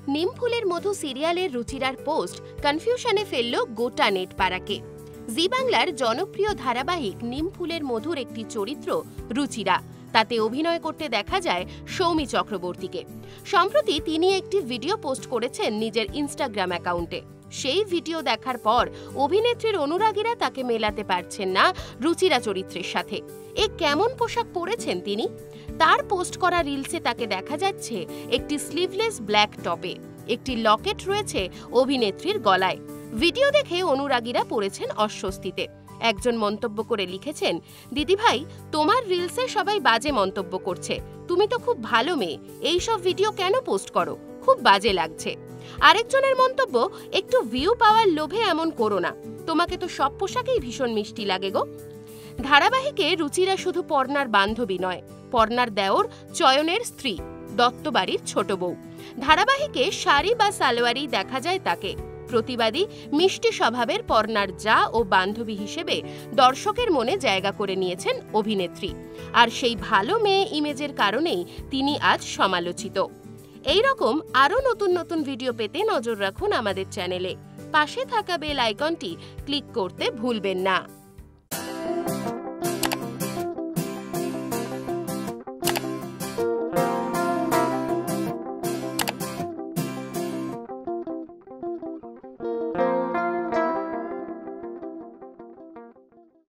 নিমফুলের মধু সিরিয়ালের রুচিরার পোস্ট কনফিউশনে ফেলল গোটা নেট পাড়াকে। জি বাংলার জনপ্রিয় ধারাবাহিক নিমফুলের মধুর একটি চরিত্র রুচিরা, তাতে অভিনয় করতে দেখা যায় সৌমি চক্রবর্তীকে। সম্প্রতি তিনি একটি ভিডিও পোস্ট করেছেন নিজের ইনস্টাগ্রাম অ্যাকাউন্টে। সেই ভিডিও দেখার পর অভিনেত্রীর অনুরাগীরা তাকে মেলাতে পারছেন না রুচিরা চরিত্রের সাথে। এ কেমন পোশাক পরেছেন তিনি? তার পোস্ট করা রিলসে তাকে দেখা যাচ্ছে একটি স্লিভলেস ব্ল্যাক টপে। একটি লকেট রয়েছে অভিনেত্রীর গলায়। ভিডিও দেখে অনুরাগীরা পড়েছেন অস্বস্তিতে। একজন মন্তব্য করে লিখেছেন, দিদিভাই, তোমার রিলসে সবাই বাজে মন্তব্য করছে, তুমি তো খুব ভালো মেয়ে, এইসব ভিডিও কেন পোস্ট করো, খুব বাজে লাগছে। আরেকজনের মন্তব্য, একটু ভিউ পাওয়ার লোভে এমন করো না, তোমাকে তো সব পোশাকেই ভীষণ মিষ্টি লাগে গো। ধারাবাহিকে রুচিরা শুধু পর্ণার বান্ধবী নয়, পর্ণার দেওর চয়নের স্ত্রী, দত্তবাড়ির ছোট বউ। ধারাবাহিকে শাড়ি বা সালোয়ারেই দেখা যায় তাকে। প্রতিবাদী মিষ্টি স্বভাবের পর্ণার জা ও বান্ধবী হিসেবে দর্শকের মনে জায়গা করে নিয়েছেন অভিনেত্রী। আর সেই ভালো মেয়ে ইমেজের কারণেই তিনি আজ সমালোচিত। এই রকম আরও নতুন নতুন ভিডিও পেতে নজর রাখুন আমাদের চ্যানেলে। পাশে থাকা বেল আইকনটি ক্লিক করতে ভুলবেন না।